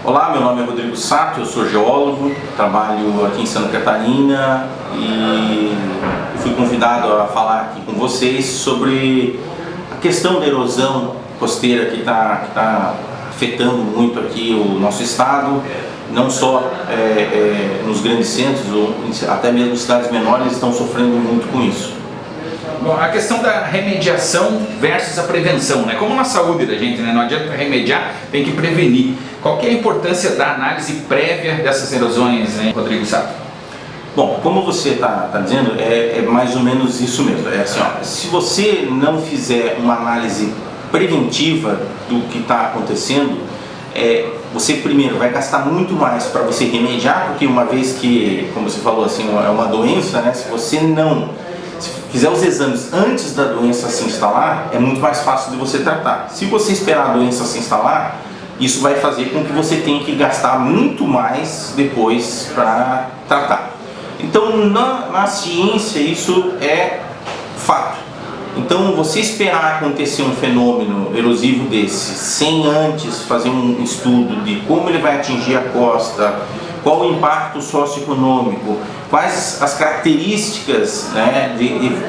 Olá, meu nome é Rodrigo Sato, eu sou geólogo, trabalho aqui em Santa Catarina e fui convidado a falar aqui com vocês sobre a questão da erosão costeira que está afetando muito aqui o nosso estado, não só nos grandes centros, até mesmo cidades menores estão sofrendo muito com isso. Bom, a questão da remediação versus a prevenção, né? Como na saúde da gente, né? Não adianta remediar, tem que prevenir. Qual que é a importância da análise prévia dessas erosões, né, Rodrigo Sato? Bom, como você está dizendo, é mais ou menos isso mesmo. É assim, ó, se você não fizer uma análise preventiva do que está acontecendo, você primeiro vai gastar muito mais para você remediar, porque uma vez que, como você falou assim, é uma doença, né? Se você não fizer os exames antes da doença se instalar, é muito mais fácil de você tratar. Se você esperar a doença se instalar, isso vai fazer com que você tenha que gastar muito mais depois para tratar. Então, na ciência, isso é fato. Então, você esperar acontecer um fenômeno erosivo desse, sem antes fazer um estudo de como ele vai atingir a costa, qual o impacto socioeconômico, quais as características, né,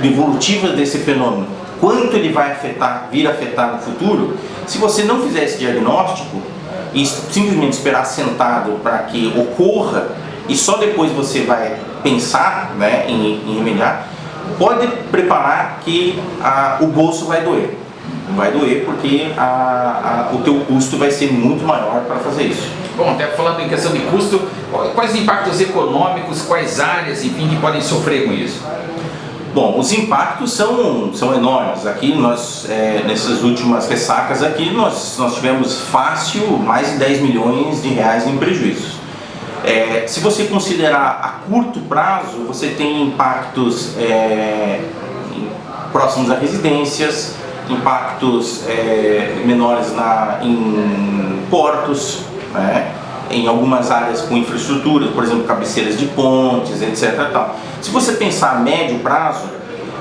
evolutivas desse fenômeno, quanto ele vai vir a afetar no futuro. Se você não fizer esse diagnóstico e simplesmente esperar sentado para que ocorra e só depois você vai pensar, né, em remediar, pode preparar que o bolso vai doer. Vai doer porque o teu custo vai ser muito maior para fazer isso. Bom, até falando em questão de custo, quais impactos econômicos, quais áreas, enfim, que podem sofrer com isso? Bom, os impactos são enormes. Aqui nós, nessas últimas ressacas aqui, nós tivemos fácil mais de 10 milhões de reais em prejuízos. Se você considerar a curto prazo, você tem impactos próximos a residências, impactos menores em portos, né? Em algumas áreas com infraestrutura, por exemplo, cabeceiras de pontes, etc. Tal. Se você pensar a médio prazo,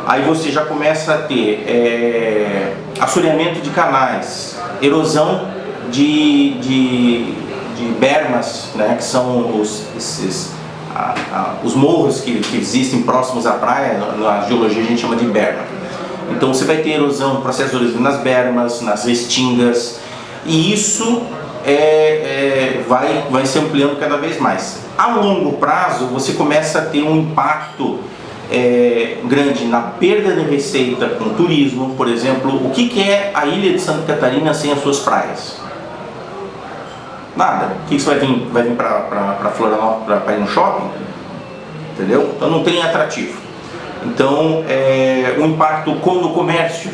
aí você já começa a ter assoreamento de canais, erosão de bermas, né? Que são os morros que existem próximos à praia. Na geologia a gente chama de berma. Então você vai ter erosão, processo erosivo nas bermas, nas restingas, e isso vai se ampliando cada vez mais. A longo prazo você começa a ter um impacto grande na perda de receita com turismo. Por exemplo, o que é a ilha de Santa Catarina sem as suas praias? Nada. O que você vai vir para Florianópolis para ir no shopping? Entendeu? Então não tem atrativo. Então, o impacto no comércio,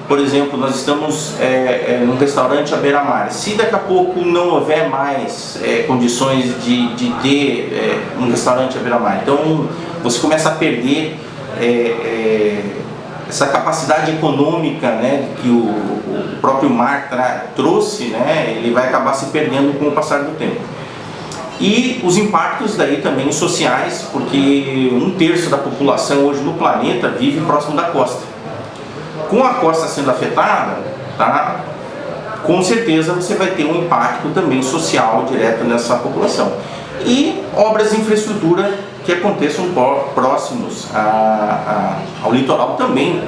por exemplo, nós estamos num restaurante à beira-mar. Se daqui a pouco não houver mais condições de ter um restaurante à beira-mar, então você começa a perder essa capacidade econômica, né, que o próprio mar trouxe, né, ele vai acabar se perdendo com o passar do tempo. E os impactos daí também sociais, porque 1/3 da população hoje no planeta vive próximo da costa. Com a costa sendo afetada, tá, com certeza você vai ter um impacto também social direto nessa população. E obras de infraestrutura que aconteçam próximos ao litoral também,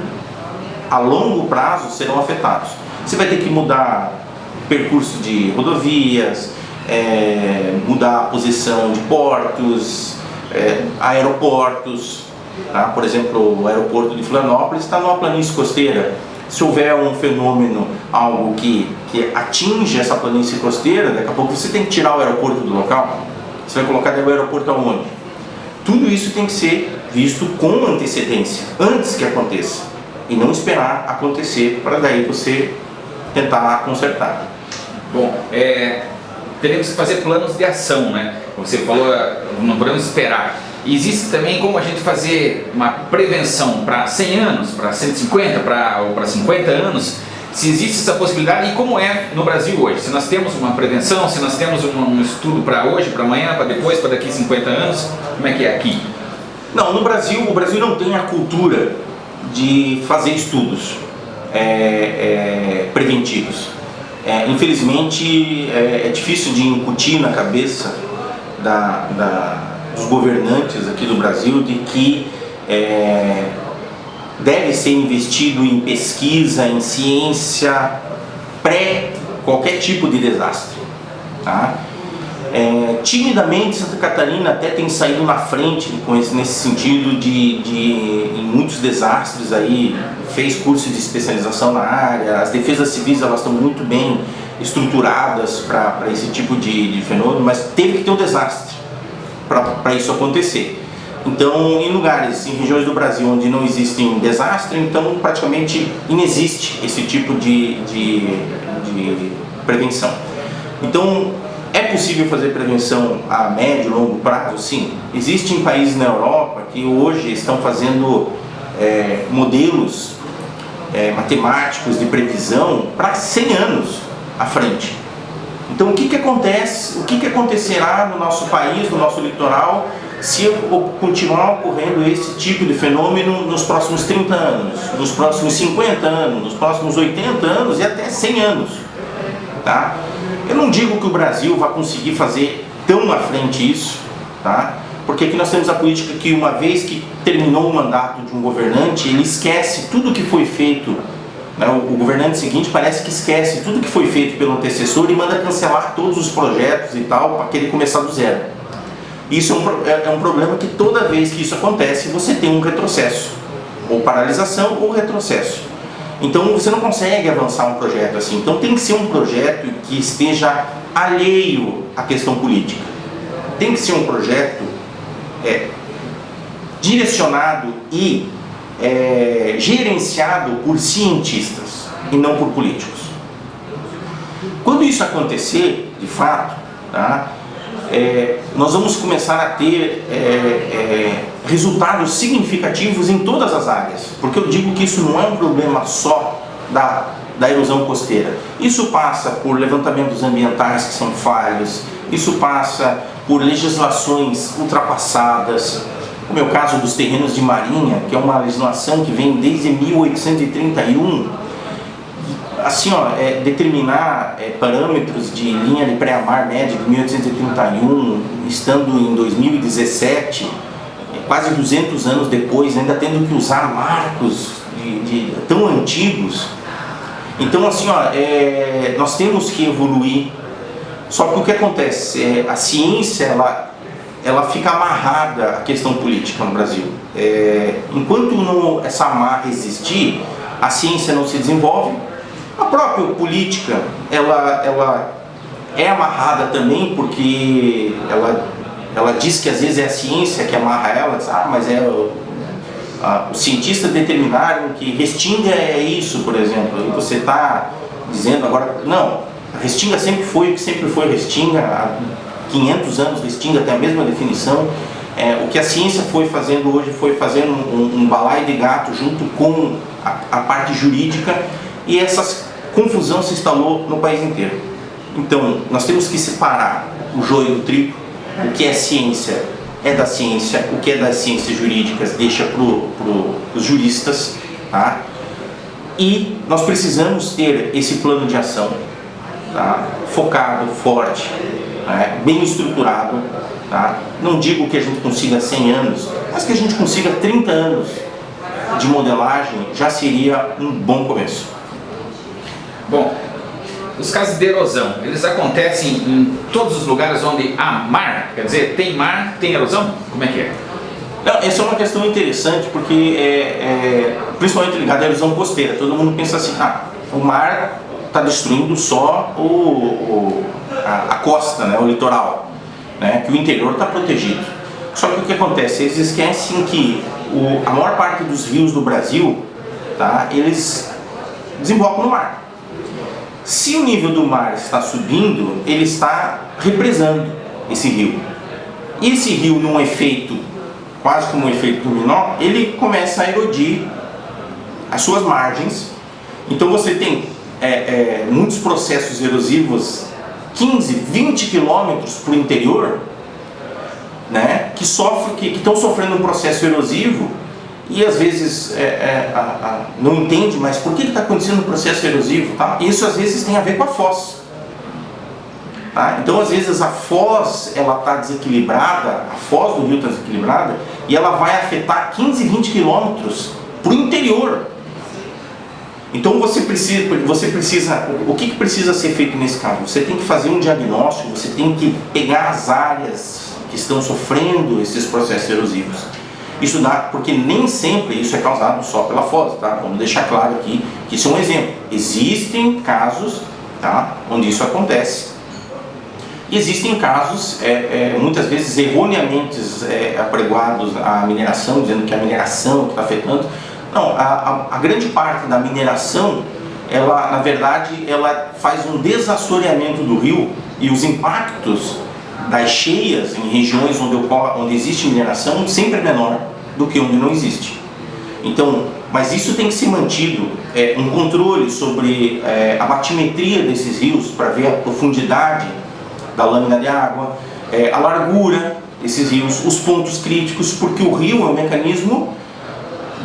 a longo prazo, serão afetados. Você vai ter que mudar percurso de rodovias, mudar a posição de portos, aeroportos, tá? Por exemplo, o aeroporto de Florianópolis está numa planície costeira. Se houver um fenômeno, algo que atinge essa planície costeira, daqui a pouco você tem que tirar o aeroporto do local. Você vai colocar o aeroporto aonde? Tudo isso tem que ser visto com antecedência, antes que aconteça, e não esperar acontecer para daí você tentar consertar. Bom, teremos que fazer planos de ação, né? Você falou, não podemos esperar. Existe também como a gente fazer uma prevenção para 100 anos, para 150, ou para 50 anos, se existe essa possibilidade e como é no Brasil hoje. Se nós temos uma prevenção, se nós temos um estudo para hoje, para amanhã, para depois, para daqui 50 anos, como é que é aqui? Não, o Brasil não tem a cultura de fazer estudos preventivos. Infelizmente é difícil de incutir na cabeça dos governantes aqui do Brasil de que deve ser investido em pesquisa, em ciência, pré qualquer tipo de desastre, tá? Timidamente Santa Catarina até tem saído na frente nesse sentido em muitos desastres aí, fez curso de especialização na área, as defesas civis elas estão muito bem estruturadas para esse tipo de fenômeno, mas teve que ter um desastre para isso acontecer. Então, em lugares, em regiões do Brasil onde não existe um desastre, então praticamente inexiste esse tipo de prevenção. Então, é possível fazer prevenção a médio e longo prazo? Sim. Existem países na Europa que hoje estão fazendo modelos matemáticos de previsão para 100 anos à frente. Então, o que acontece? O que acontecerá no nosso país, no nosso litoral, se continuar ocorrendo esse tipo de fenômeno nos próximos 30 anos, nos próximos 50 anos, nos próximos 80 anos e até 100 anos? Tá? Eu não digo que o Brasil vai conseguir fazer tão à frente isso, tá? Porque aqui nós temos a política que uma vez que terminou o mandato de um governante, ele esquece tudo que foi feito, né? O governante seguinte parece que esquece tudo que foi feito pelo antecessor e manda cancelar todos os projetos e tal para querer começar do zero. Isso é um problema que toda vez que isso acontece você tem um retrocesso, ou paralisação ou retrocesso. Então você não consegue avançar um projeto assim. Então tem que ser um projeto que esteja alheio à questão política. Tem que ser um projeto direcionado e gerenciado por cientistas e não por políticos. Quando isso acontecer, de fato, tá, nós vamos começar a ter resultados significativos em todas as áreas, porque eu digo que isso não é um problema só da erosão costeira. Isso passa por levantamentos ambientais que são falhos, isso passa por legislações ultrapassadas, como é o caso dos terrenos de marinha, que é uma legislação que vem desde 1831, assim, determinar parâmetros de linha de pré-mar média de 1831, estando em 2017, quase 200 anos depois, ainda tendo que usar marcos tão antigos. Então, assim, nós temos que evoluir. Só que o que acontece? A ciência, ela fica amarrada à questão política no Brasil. Enquanto essa amarra existir, a ciência não se desenvolve. A própria política, ela é amarrada também, porque ela diz que às vezes é a ciência que amarra ela, diz, mas os cientistas determinaram que Restinga é isso, por exemplo, e você está dizendo agora, não, a Restinga sempre foi o que sempre foi Restinga, há 500 anos Restinga tem a mesma definição. O que a ciência foi fazendo hoje foi fazendo um balaio de gato junto com a parte jurídica, e essa confusão se instalou no país inteiro. Então, nós temos que separar o joio do trigo. O que é ciência é da ciência, o que é das ciências jurídicas deixa para os juristas, tá? E nós precisamos ter esse plano de ação, tá? Focado, forte, né? Bem estruturado, tá? Não digo que a gente consiga 100 anos, mas que a gente consiga 30 anos de modelagem já seria um bom começo. Bom, os casos de erosão, eles acontecem em todos os lugares onde há mar? Quer dizer, tem mar, tem erosão? Como é que é? Não, essa é uma questão interessante, porque principalmente ligada à erosão costeira. Todo mundo pensa assim, o mar está destruindo só a costa, né, o litoral, né, que o interior está protegido. Só que o que acontece? Eles esquecem que a maior parte dos rios do Brasil, tá, eles desembocam no mar. Se o nível do mar está subindo, ele está represando esse rio. E esse rio, num efeito, quase como um efeito dominó, ele começa a erodir as suas margens. Então você tem muitos processos erosivos, 15, 20 quilômetros para o interior, né, que estão sofrendo um processo erosivo e às vezes não entende, mas por que está acontecendo o processo erosivo? Tá? Isso às vezes tem a ver com a foz. Tá? Então às vezes a foz está desequilibrada, a foz do rio está desequilibrada, e ela vai afetar 15, 20 quilômetros para o interior. Então você precisa, o que precisa ser feito nesse caso? Você tem que fazer um diagnóstico, você tem que pegar as áreas que estão sofrendo esses processos erosivos. Isso dá, porque nem sempre isso é causado só pela foz, tá? Vamos deixar claro aqui que isso é um exemplo. Existem casos, tá, onde isso acontece. E existem casos, muitas vezes erroneamente apregoados à mineração, dizendo que é a mineração que está afetando. Não, a grande parte da mineração, ela, na verdade, ela faz um desassoreamento do rio, e os impactos das cheias em regiões onde existe mineração sempre é menor do que onde não existe. Então, mas isso tem que ser mantido, um controle sobre a batimetria desses rios, para ver a profundidade da lâmina de água, a largura desses rios, os pontos críticos, porque o rio é um mecanismo,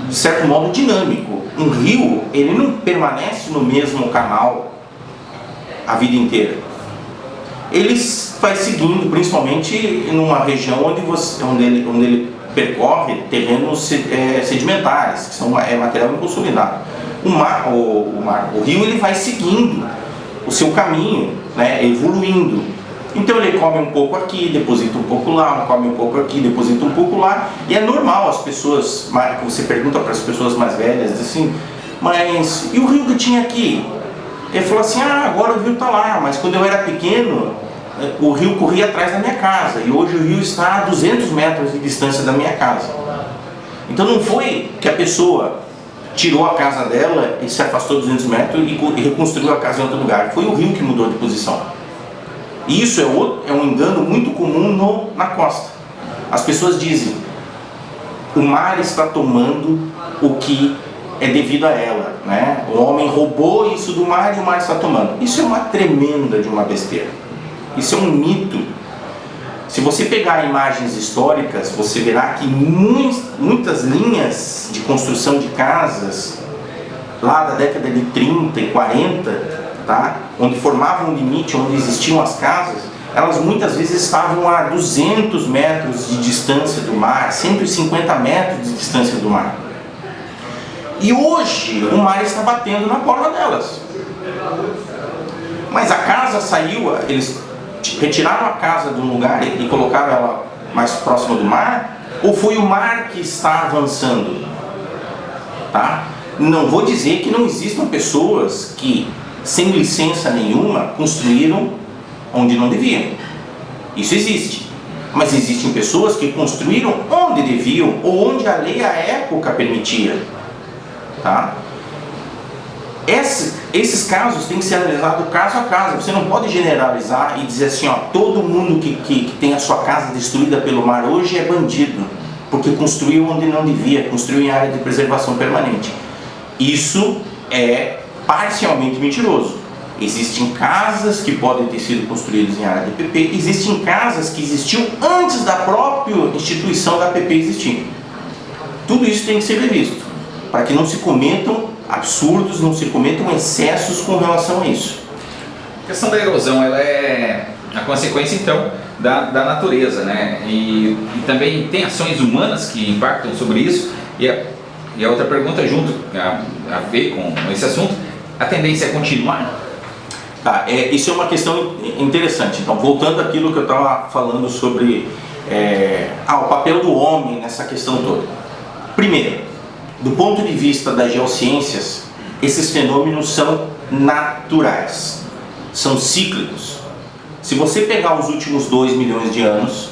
de certo modo, dinâmico. Um rio, ele não permanece no mesmo canal a vida inteira. Ele vai seguindo, principalmente numa região onde ele percorre terrenos sedimentares, que são material inconsolidado. O rio, ele vai seguindo o seu caminho, né, evoluindo. Então ele come um pouco aqui, deposita um pouco lá, come um pouco aqui, deposita um pouco lá, e é normal as pessoas, você pergunta para as pessoas mais velhas, assim, mas e o rio que tinha aqui? Ele falou assim, agora o rio está lá, mas quando eu era pequeno, o rio corria atrás da minha casa, e hoje o rio está a 200 metros de distância da minha casa. Então não foi que a pessoa tirou a casa dela e se afastou 200 metros e reconstruiu a casa em outro lugar, foi o rio que mudou de posição. E isso é um engano muito comum na costa. As pessoas dizem, o mar está tomando o que é devido a ela, né? O homem roubou isso do mar e o mar está tomando. Isso é uma tremenda de uma besteira. Isso é um mito. Se você pegar imagens históricas, você verá que muitas linhas de construção de casas, lá da década de 30 e 40, tá? Onde formavam um limite, onde existiam as casas, elas muitas vezes estavam a 200 metros de distância do mar, 150 metros de distância do mar. E hoje o mar está batendo na porta delas. Mas a casa saiu, eles retiraram a casa de um lugar e colocaram ela mais próxima do mar, ou foi o mar que está avançando? Tá? Não vou dizer que não existam pessoas que, sem licença nenhuma, construíram onde não deviam. Isso existe. Mas existem pessoas que construíram onde deviam, ou onde a lei à época permitia. Tá? Esses casos têm que ser analisados caso a caso. Você não pode generalizar e dizer assim, todo mundo que tem a sua casa destruída pelo mar hoje é bandido, porque construiu onde não devia, construiu em área de preservação permanente. Isso é parcialmente mentiroso. Existem casas que podem ter sido construídas em área de APP, existem casas que existiam antes da própria instituição da APP existir. Tudo isso tem que ser revisto, para que não se cometam absurdos, não se cometam excessos com relação a isso. A questão da erosão, ela é a consequência, então, da natureza, né? E também tem ações humanas que impactam sobre isso. E a outra pergunta, junto a ver com esse assunto, a tendência é continuar? Tá, isso é uma questão interessante. Então, voltando àquilo que eu estava falando sobre o papel do homem nessa questão toda. Primeiro, do ponto de vista das geociências, esses fenômenos são naturais, são cíclicos. Se você pegar os últimos 2 milhões de anos,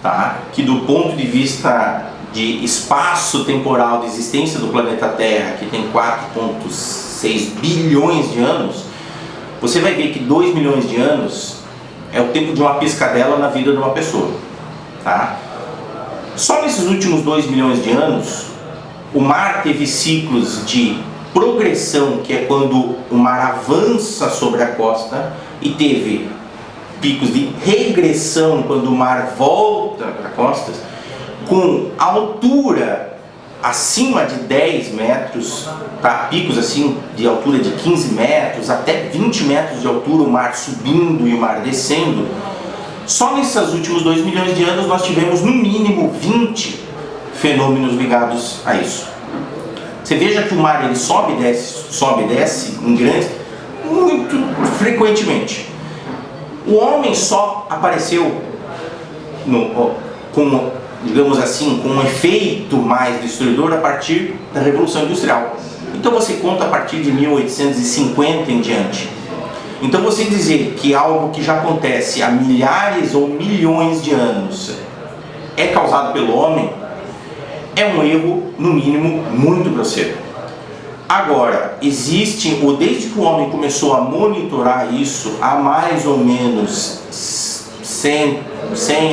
tá, que do ponto de vista de espaço temporal de existência do planeta Terra, que tem 4,6 bilhões de anos, você vai ver que 2 milhões de anos é o tempo de uma piscadela na vida de uma pessoa. Tá? Só nesses últimos 2 milhões de anos, o mar teve ciclos de progressão, que é quando o mar avança sobre a costa, e teve picos de regressão, quando o mar volta para as costas, com altura acima de 10 metros, tá? Picos assim de altura de 15 metros, até 20 metros de altura, o mar subindo e o mar descendo. Só nesses últimos 2 milhões de anos nós tivemos no mínimo 20 fenômenos ligados a isso. Você veja que o mar ele sobe e desce em grandes, muito frequentemente. O homem só apareceu com, digamos assim, com um efeito mais destruidor a partir da Revolução Industrial. Então você conta a partir de 1850 em diante. Então você dizer que algo que já acontece há milhares ou milhões de anos é causado pelo homem é um erro, no mínimo, muito grosseiro. Agora, existe, ou desde que o homem começou a monitorar isso há mais ou menos 100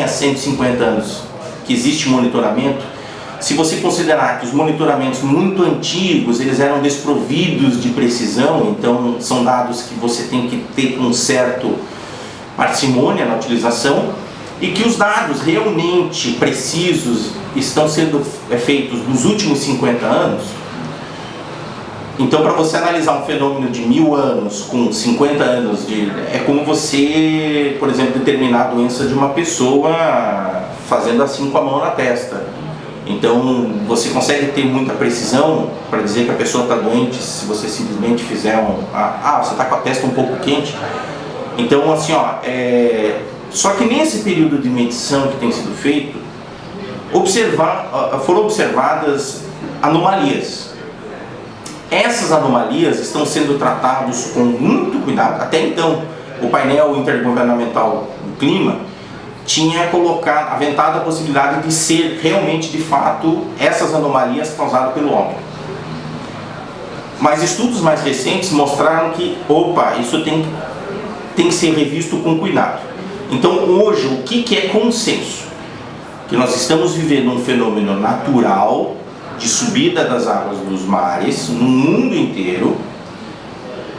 a 150 anos que existe monitoramento, se você considerar que os monitoramentos muito antigos eles eram desprovidos de precisão, então são dados que você tem que ter com certo parcimônia na utilização, e que os dados realmente precisos estão sendo feitos nos últimos 50 anos. Então, para você analisar um fenômeno de 1000 anos com 50 anos, é como você, por exemplo, determinar a doença de uma pessoa fazendo assim com a mão na testa. Então, você consegue ter muita precisão para dizer que a pessoa está doente se você simplesmente fizer você está com a testa um pouco quente. Então, assim, só que nesse período de medição que tem sido feito, foram observadas anomalias. Essas anomalias estão sendo tratadas com muito cuidado. Até então, o painel intergovernamental do clima tinha aventado a possibilidade de ser realmente, de fato, essas anomalias causadas pelo homem. Mas estudos mais recentes mostraram que, isso tem que ser revisto com cuidado. Então, hoje, o que é consenso? Que nós estamos vivendo um fenômeno natural de subida das águas dos mares no mundo inteiro,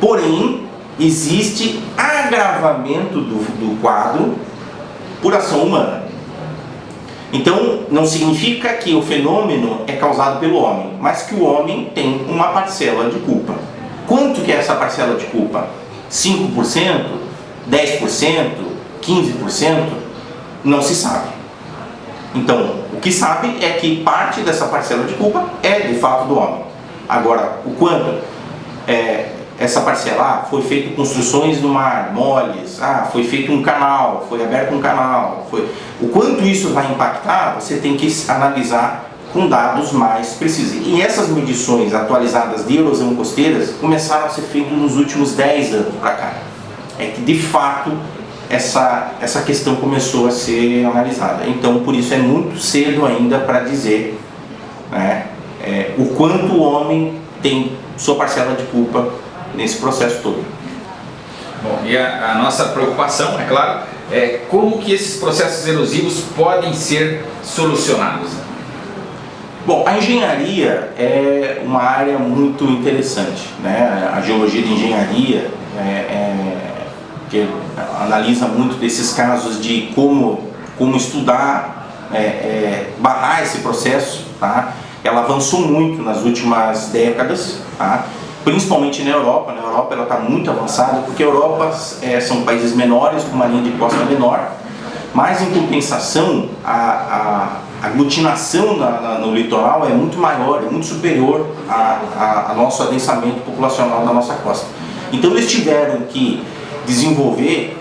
porém existe agravamento do quadro por ação humana. Então não significa que o fenômeno é causado pelo homem, mas que o homem tem uma parcela de culpa. Quanto que é essa parcela de culpa? 5%? 10%? 15%? Não se sabe. Então, o que sabe é que parte dessa parcela de culpa é de fato do homem. Agora, o quanto essa parcela, foi feito construções no mar, moles, foi feito um canal, foi aberto um canal, o quanto isso vai impactar, você tem que analisar com dados mais precisos. E essas medições atualizadas de erosão costeiras começaram a ser feitas nos últimos 10 anos para cá. É que de fato essa questão começou a ser analisada. Então, por isso é muito cedo ainda para dizer, né, o quanto o homem tem sua parcela de culpa nesse processo todo. Bom, e a nossa preocupação, é claro, é como que esses processos erosivos podem ser solucionados. Bom, a engenharia é uma área muito interessante, né? A geologia de engenharia que analisa muito desses casos de como estudar, barrar esse processo, tá? Ela avançou muito nas últimas décadas, tá? Principalmente na Europa. Na Europa ela está muito avançada, porque a Europa são países menores, com uma linha de costa menor, mas em compensação a aglutinação no litoral é muito maior, é muito superior ao nosso adensamento populacional da nossa costa. Então eles tiveram que desenvolver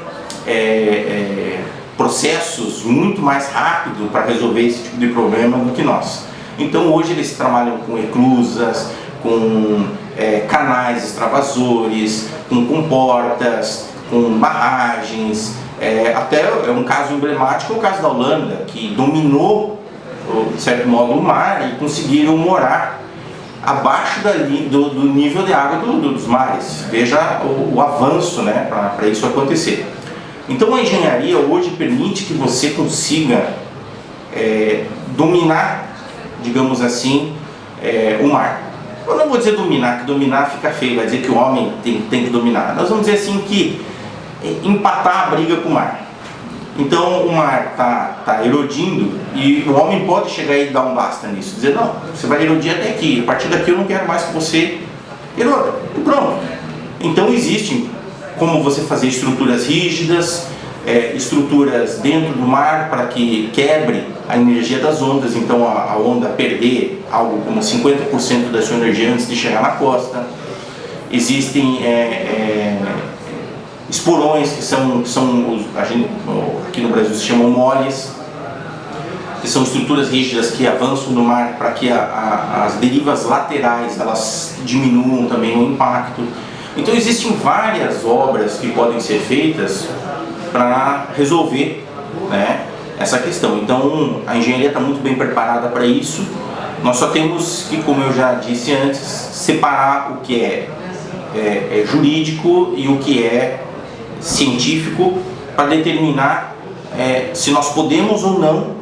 processos muito mais rápidos para resolver esse tipo de problema do que nós. Então hoje eles trabalham com eclusas, com canais extravasores, com comportas, com barragens. Até um caso emblemático é o caso da Holanda, que dominou, de certo modo, o mar e conseguiram morar abaixo do nível de água dos mares. Veja o avanço, né, para isso acontecer. Então a engenharia hoje permite que você consiga dominar, digamos assim, o mar. Eu não vou dizer dominar, que dominar fica feio, vai dizer que o homem tem que dominar. Nós vamos dizer assim que empatar a briga com o mar. Então o mar tá erodindo e o homem pode chegar e dar um basta nisso, dizer, não, você vai erodir até aqui, a partir daqui eu não quero mais que você eroda, e pronto. Então existem como você fazer estruturas rígidas, estruturas dentro do mar para que quebre a energia das ondas, então a onda perder algo como 50% da sua energia antes de chegar na costa. Existem esporões que são a gente, aqui no Brasil se chamam moles, que são estruturas rígidas que avançam no mar para que as derivas laterais elas diminuam também o impacto. Então existem várias obras que podem ser feitas para resolver, né, essa questão. Então a engenharia está muito bem preparada para isso. Nós só temos que, como eu já disse antes, separar o que é jurídico e o que é científico para determinar se nós podemos ou não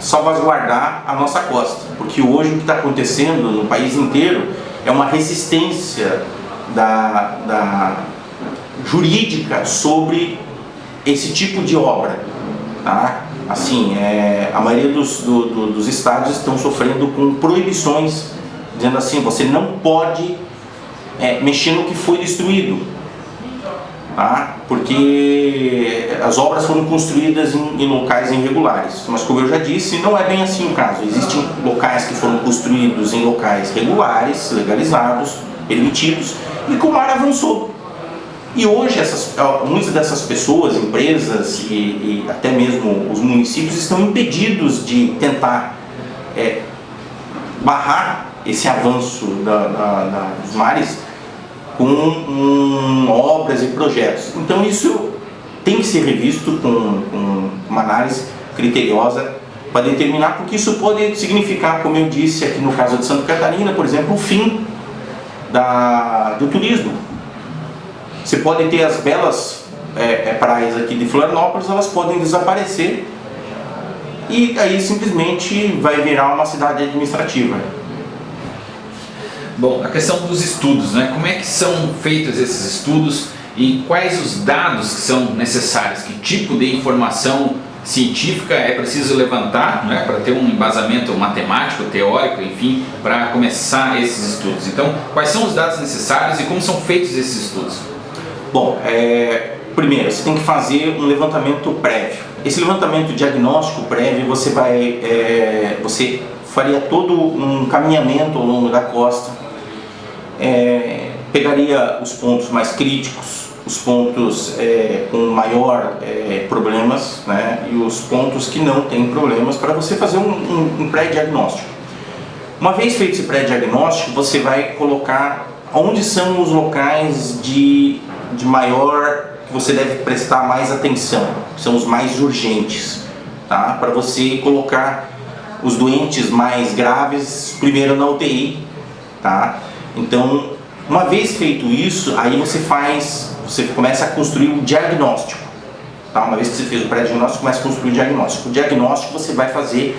salvaguardar a nossa costa, porque hoje o que está acontecendo no país inteiro é uma resistência da jurídica sobre esse tipo de obra, tá? Assim, a maioria dos estados estão sofrendo com proibições, dizendo assim, você não pode mexer no que foi destruído, tá? Porque as obras foram construídas em locais irregulares, mas como eu já disse, não é bem assim o caso. Existem locais que foram construídos em locais regulares, legalizados, permitidos, e que o mar avançou. E hoje muitas dessas pessoas, empresas e até mesmo os municípios estão impedidos de tentar barrar esse avanço dos mares com obras e projetos. Então isso tem que ser revisto com uma análise criteriosa para determinar, porque isso pode significar, como eu disse aqui no caso de Santa Catarina, por exemplo, o fim do turismo. Você pode ter as belas praias aqui de Florianópolis, elas podem desaparecer e aí simplesmente vai virar uma cidade administrativa. Bom, a questão dos estudos, né? Como é que são feitos esses estudos e quais os dados que são necessários? Que tipo de informação científica é preciso levantar, né, para ter um embasamento matemático, teórico, enfim, para começar esses estudos? Então, quais são os dados necessários e como são feitos esses estudos? Bom, primeiro, você tem que fazer um levantamento prévio. Esse levantamento diagnóstico prévio, você faria todo um caminhamento ao longo da costa, pegaria os pontos mais críticos, os pontos com maior problemas, né, e os pontos que não têm problemas, para você fazer um pré-diagnóstico. Uma vez feito esse pré-diagnóstico, você vai colocar onde são os locais de maior, que você deve prestar mais atenção, que são os mais urgentes, tá? Para você colocar os doentes mais graves primeiro na UTI, tá? Então, uma vez feito isso, aí você começa a construir o diagnóstico, tá? Uma vez que você fez o pré-diagnóstico, começa a construir o diagnóstico. O diagnóstico você vai fazer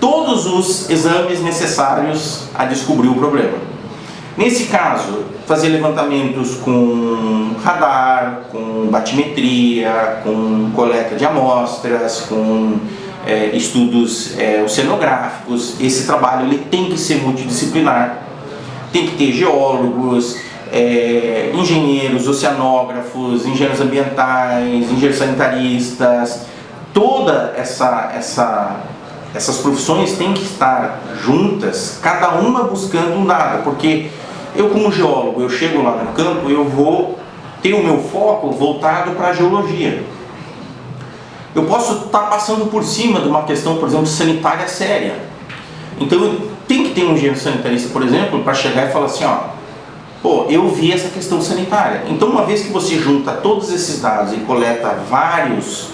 todos os exames necessários a descobrir o problema. Nesse caso, fazer levantamentos com radar, com batimetria, com coleta de amostras, com estudos oceanográficos. Esse trabalho ele tem que ser multidisciplinar, tem que ter geólogos, engenheiros, oceanógrafos, engenheiros ambientais, engenheiros sanitaristas. Toda essas profissões têm que estar juntas, cada uma buscando um dado, porque eu, como geólogo, eu chego lá no campo, eu vou ter o meu foco voltado para a geologia. Eu posso estar passando por cima de uma questão, por exemplo, sanitária séria. Então, tem que ter um engenheiro sanitarista, por exemplo, para chegar e falar assim, pô, eu vi essa questão sanitária. Então, uma vez que você junta todos esses dados e coleta vários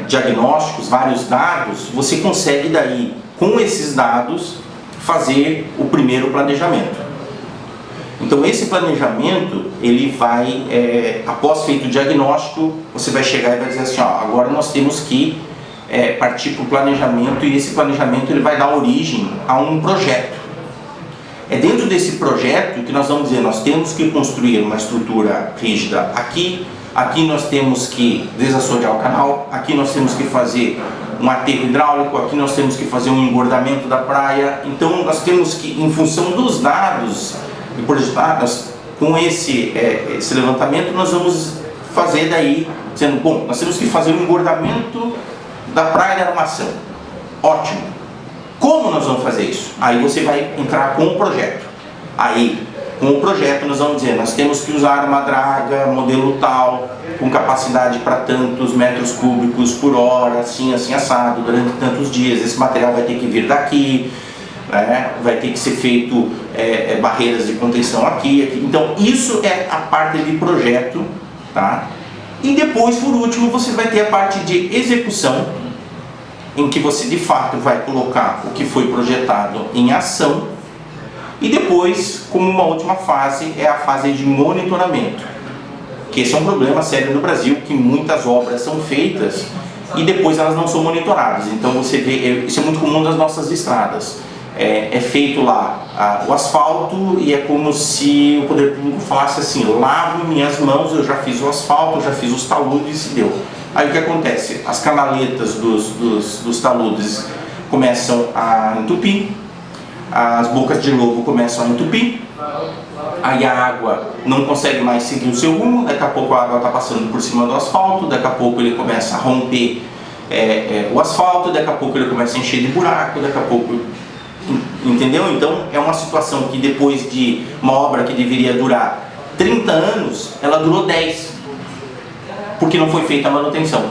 diagnósticos, vários dados, você consegue daí, com esses dados, fazer o primeiro planejamento. Então esse planejamento, ele vai, após feito o diagnóstico, você vai chegar e vai dizer assim, agora nós temos que partir para o planejamento, e esse planejamento ele vai dar origem a um projeto. É dentro desse projeto que nós vamos dizer, nós temos que construir uma estrutura rígida aqui, aqui nós temos que desassorear o canal, aqui nós temos que fazer um aterro hidráulico, aqui nós temos que fazer um engordamento da praia. Então nós temos que, em função dos dados projetados, com esse levantamento nós vamos fazer daí, dizendo, bom, nós temos que fazer um engordamento da praia da Armação. Ótimo. Como nós vamos fazer isso? Aí você vai entrar com o projeto. Aí, com o projeto nós vamos dizer, nós temos que usar uma draga, modelo tal, com capacidade para tantos metros cúbicos por hora, assim, assim, assado, durante tantos dias. Esse material vai ter que vir daqui, né? Vai ter que ser feito barreiras de contenção aqui, aqui. Então, isso é a parte de projeto, tá? E depois, por último, você vai ter a parte de execução, em que você, de fato, vai colocar o que foi projetado em ação. E depois, como uma última fase, é a fase de monitoramento, que esse é um problema sério no Brasil, que muitas obras são feitas e depois elas não são monitoradas. Então você vê, isso é muito comum nas nossas estradas. É feito lá o asfalto e é como se o poder público falasse assim, lavo minhas mãos, eu já fiz o asfalto, eu já fiz os taludes e deu. Aí o que acontece? As canaletas dos taludes começam a entupir, as bocas de lobo começam a entupir, aí a água não consegue mais seguir o seu rumo, daqui a pouco a água está passando por cima do asfalto, daqui a pouco ele começa a romper o asfalto, daqui a pouco ele começa a encher de buraco, daqui a pouco... Entendeu? Então é uma situação que depois de uma obra que deveria durar 30 anos, ela durou 10, porque não foi feita a manutenção.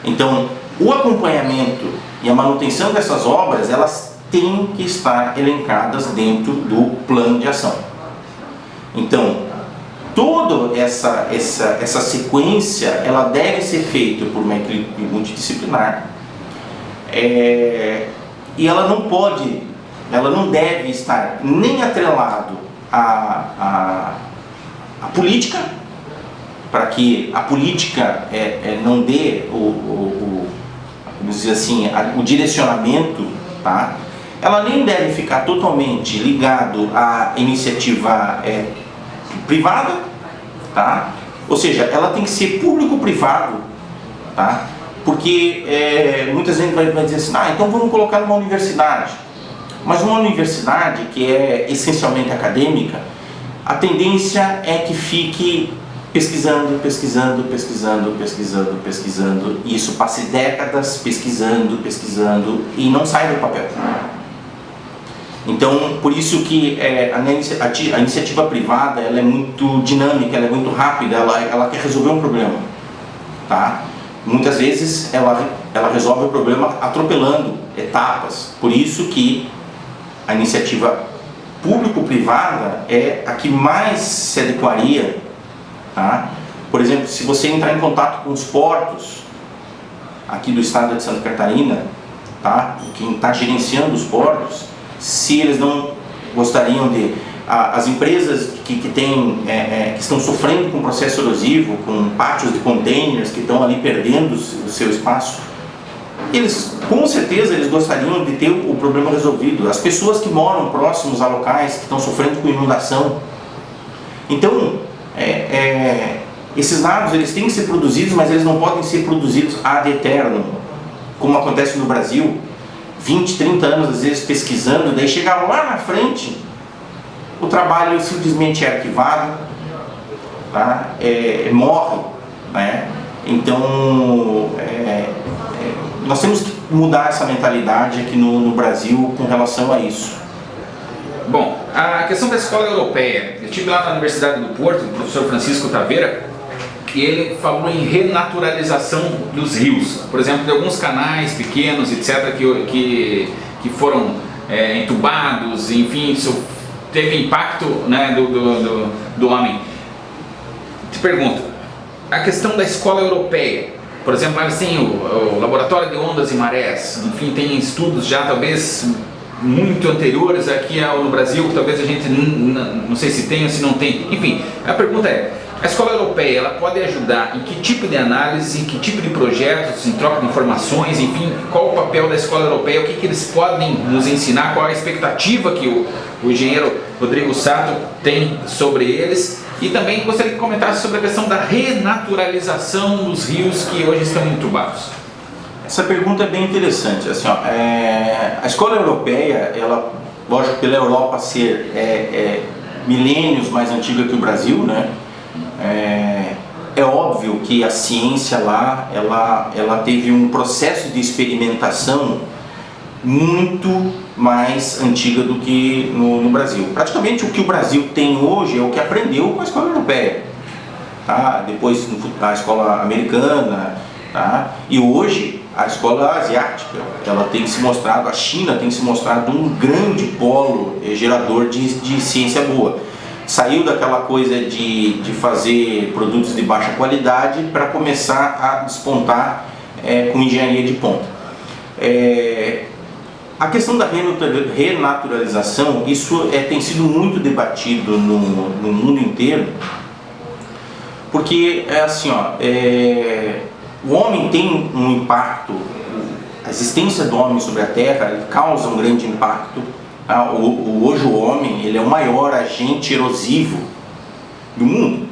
Então o acompanhamento e a manutenção dessas obras, elas têm que estar elencadas dentro do plano de ação. Então, toda essa sequência, ela deve ser feita por uma equipe multidisciplinar, e ela não deve estar nem atrelado à política, para que a política não dê vamos dizer assim, o direcionamento, tá? Ela nem deve ficar totalmente ligado à iniciativa privada, tá? Ou seja, ela tem que ser público-privado, tá? Porque muita gente vai dizer assim, então vamos colocar numa universidade. Mas uma universidade que é essencialmente acadêmica, a tendência é que fique pesquisando, e isso passe décadas pesquisando e não sai do papel. Então, por isso que a iniciativa privada, ela é muito dinâmica, ela é muito rápida, ela quer resolver um problema, tá? Muitas vezes ela resolve o problema atropelando etapas. Por isso que a iniciativa público-privada é a que mais se adequaria, tá? Por exemplo, se você entrar em contato com os portos aqui do estado de Santa Catarina, tá? Quem está gerenciando os portos, se eles não gostariam de... As empresas que estão sofrendo com processo erosivo, com pátios de containers que estão ali perdendo o seu espaço, eles, com certeza, eles gostariam de ter o problema resolvido. As pessoas que moram próximos a locais que estão sofrendo com inundação. Então, esses dados, eles têm que ser produzidos, mas eles não podem ser produzidos ad eternum, como acontece no Brasil, 20, 30 anos, às vezes, pesquisando, daí chegar lá na frente, o trabalho simplesmente é arquivado, tá? Morre, né? Então, nós temos que mudar essa mentalidade aqui no Brasil com relação a isso. Bom, a questão da escola europeia, eu estive lá na Universidade do Porto, o professor Francisco Taveira, e ele falou em renaturalização dos rios, por exemplo, de alguns canais pequenos, etc., que foram entubados, enfim, isso teve impacto, né, do homem. Te pergunto, a questão da escola europeia, por exemplo, eles têm o Laboratório de Ondas e Marés, enfim, tem estudos já talvez muito anteriores aqui no Brasil, talvez a gente não sei se tem ou se não tem, enfim, a pergunta é, a escola europeia, ela pode ajudar em que tipo de análise, em que tipo de projetos, em troca de informações, enfim, qual o papel da escola europeia, o que eles podem nos ensinar, qual a expectativa que o engenheiro Rodrigo Sato tem sobre eles, E também gostaria que comentasse sobre a questão da renaturalização dos rios que hoje estão entubados. Essa pergunta é bem interessante. Assim, ó, a escola europeia, ela, lógico, pela Europa ser milênios mais antiga que o Brasil, né? É óbvio que a ciência lá, ela teve um processo de experimentação muito mais antiga do que no Brasil. Praticamente o que o Brasil tem hoje é o que aprendeu com a escola europeia, tá? Depois a escola americana, tá? E hoje a escola asiática, ela tem se mostrado, a China tem se mostrado um grande polo gerador de ciência boa. Saiu daquela coisa de fazer produtos de baixa qualidade para começar a despontar com engenharia de ponta. A questão da renaturalização, isso tem sido muito debatido no mundo inteiro, porque assim, ó, o homem tem um impacto, a existência do homem sobre a Terra causa um grande impacto. Hoje o homem, ele é o maior agente erosivo do mundo.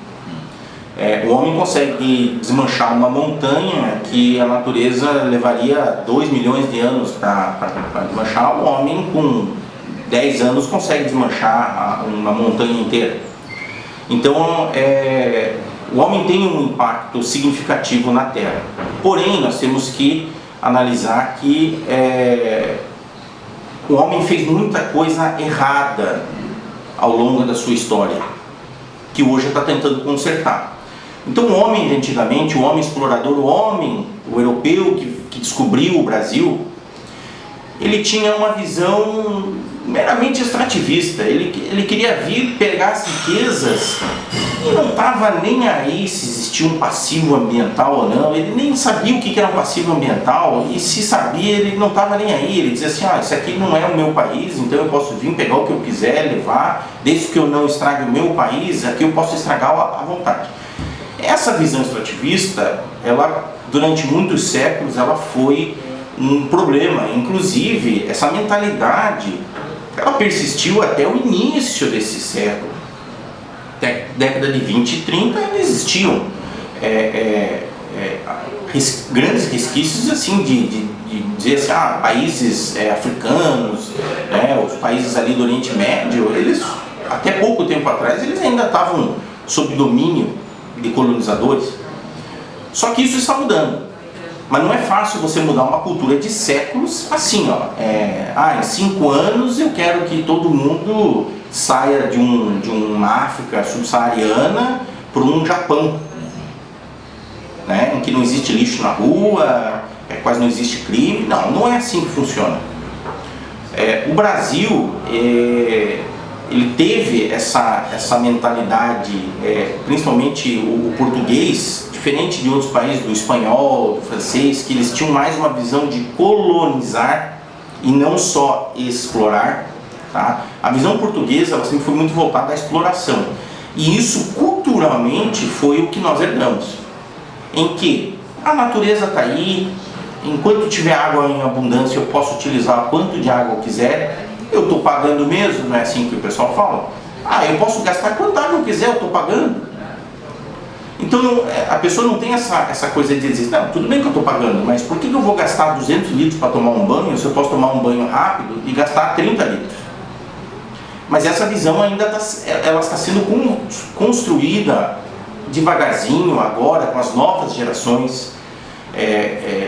O homem consegue desmanchar uma montanha que a natureza levaria 2 milhões de anos para desmanchar. O homem com 10 anos consegue desmanchar uma montanha inteira. Então o homem tem um impacto significativo na Terra. Porém, nós temos que analisar que o homem fez muita coisa errada ao longo da sua história, que hoje está tentando consertar. Então o homem de antigamente, o homem explorador, o europeu que descobriu o Brasil, ele tinha uma visão meramente extrativista. Ele queria vir pegar as riquezas e não estava nem aí se existia um passivo ambiental ou não. Ele nem sabia o que era um passivo ambiental, e se sabia, ele não estava nem aí. Ele dizia assim, isso aqui não é o meu país, então eu posso vir pegar o que eu quiser, levar, desde que eu não estrague o meu país, aqui eu posso estragar à vontade. Essa visão extrativista, ela durante muitos séculos, ela foi um problema. Inclusive, essa mentalidade, ela persistiu até o início desse século. Até a década de 20 e 30 ainda existiam grandes resquícios assim, de dizer assim, países africanos, os países ali do Oriente Médio, eles, até pouco tempo atrás, eles ainda estavam sob domínio de colonizadores. Só que isso está mudando. Mas não é fácil você mudar uma cultura de séculos assim, em 5 anos eu quero que todo mundo saia de uma África subsaariana para um Japão, né, em que não existe lixo na rua, quase não existe crime. Não é assim que funciona. O Brasil, ele teve essa mentalidade, principalmente o português, diferente de outros países, do espanhol, do francês, que eles tinham mais uma visão de colonizar e não só explorar, tá? A visão portuguesa, ela sempre foi muito voltada à exploração, e isso culturalmente foi o que nós herdamos, em que a natureza está aí, enquanto tiver água em abundância eu posso utilizar quanto de água eu quiser, eu estou pagando mesmo, não é assim que o pessoal fala? Eu posso gastar quanta água eu quiser, eu estou pagando. Então a pessoa não tem essa coisa de dizer, não, tudo bem que eu estou pagando, mas por que eu vou gastar 200 litros para tomar um banho se eu posso tomar um banho rápido e gastar 30 litros? Mas essa visão ainda ela está sendo construída devagarzinho agora com as novas gerações.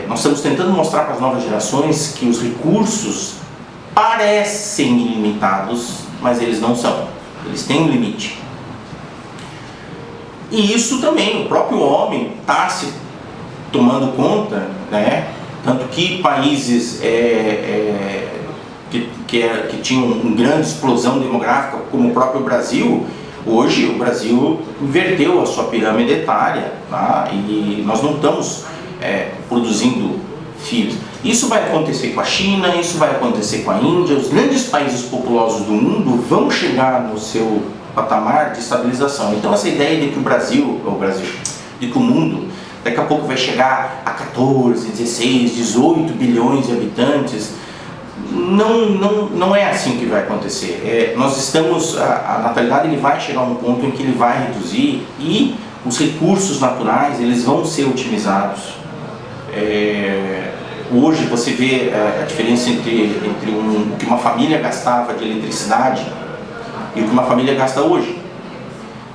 Nós estamos tentando mostrar para as novas gerações que os recursos parecem ilimitados, mas eles não são. Eles têm um limite. E isso também, o próprio homem está se tomando conta, né? Tanto que países que tinham uma grande explosão demográfica, como o próprio Brasil, hoje o Brasil inverteu a sua pirâmide etária, tá? E nós não estamos produzindo filhos. Isso vai acontecer com a China, isso vai acontecer com a Índia. Os grandes países populosos do mundo vão chegar no seu patamar de estabilização. Então essa ideia de que de que o mundo daqui a pouco vai chegar a 14, 16, 18 bilhões de habitantes, Não é assim que vai acontecer. Nós estamos, a natalidade ele vai chegar a um ponto em que ele vai reduzir e os recursos naturais eles vão ser otimizados. Hoje você vê a diferença entre o que uma família gastava de eletricidade e o que uma família gasta hoje.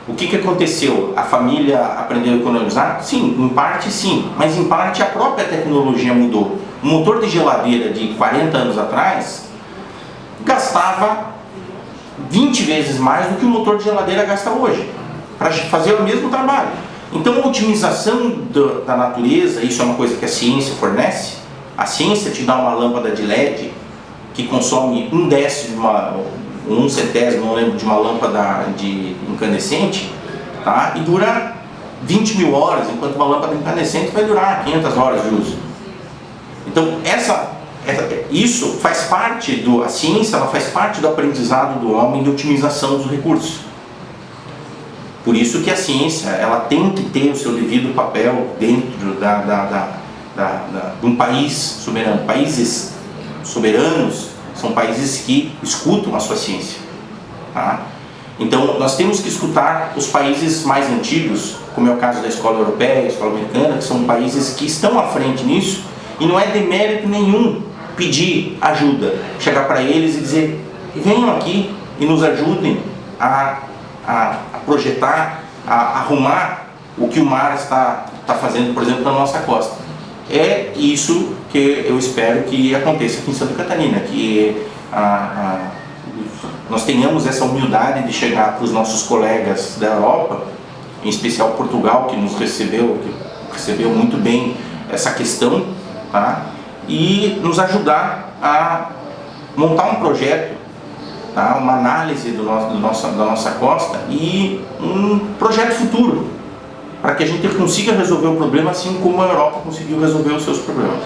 O que aconteceu? A família aprendeu a economizar? Sim, em parte sim, mas em parte a própria tecnologia mudou. Um motor de geladeira de 40 anos atrás gastava 20 vezes mais do que o motor de geladeira gasta hoje, para fazer o mesmo trabalho. Então a otimização da natureza, isso é uma coisa que a ciência fornece. A ciência te dá uma lâmpada de LED que consome 1/10, não lembro, de uma lâmpada de incandescente, tá? E dura 20 mil horas, enquanto uma lâmpada incandescente vai durar 500 horas de uso. Então isso faz parte a ciência, ela faz parte do aprendizado do homem de otimização dos recursos. Por isso que a ciência ela tem que ter o seu devido papel dentro de um país soberano. Países soberanos são países que escutam a sua ciência, tá? Então nós temos que escutar os países mais antigos, como é o caso da escola europeia, escola americana, que são países que estão à frente nisso, e não é demérito nenhum pedir ajuda, chegar para eles e dizer: venham aqui e nos ajudem a projetar, a arrumar o que o mar está fazendo, por exemplo, na nossa costa. É isso que eu espero que aconteça aqui em Santa Catarina, que nós tenhamos essa humildade de chegar para os nossos colegas da Europa, em especial Portugal, que nos recebeu muito bem essa questão, tá? E nos ajudar a montar um projeto, tá? Uma análise da nossa costa e um projeto futuro, para que a gente consiga resolver o problema assim como a Europa conseguiu resolver os seus problemas.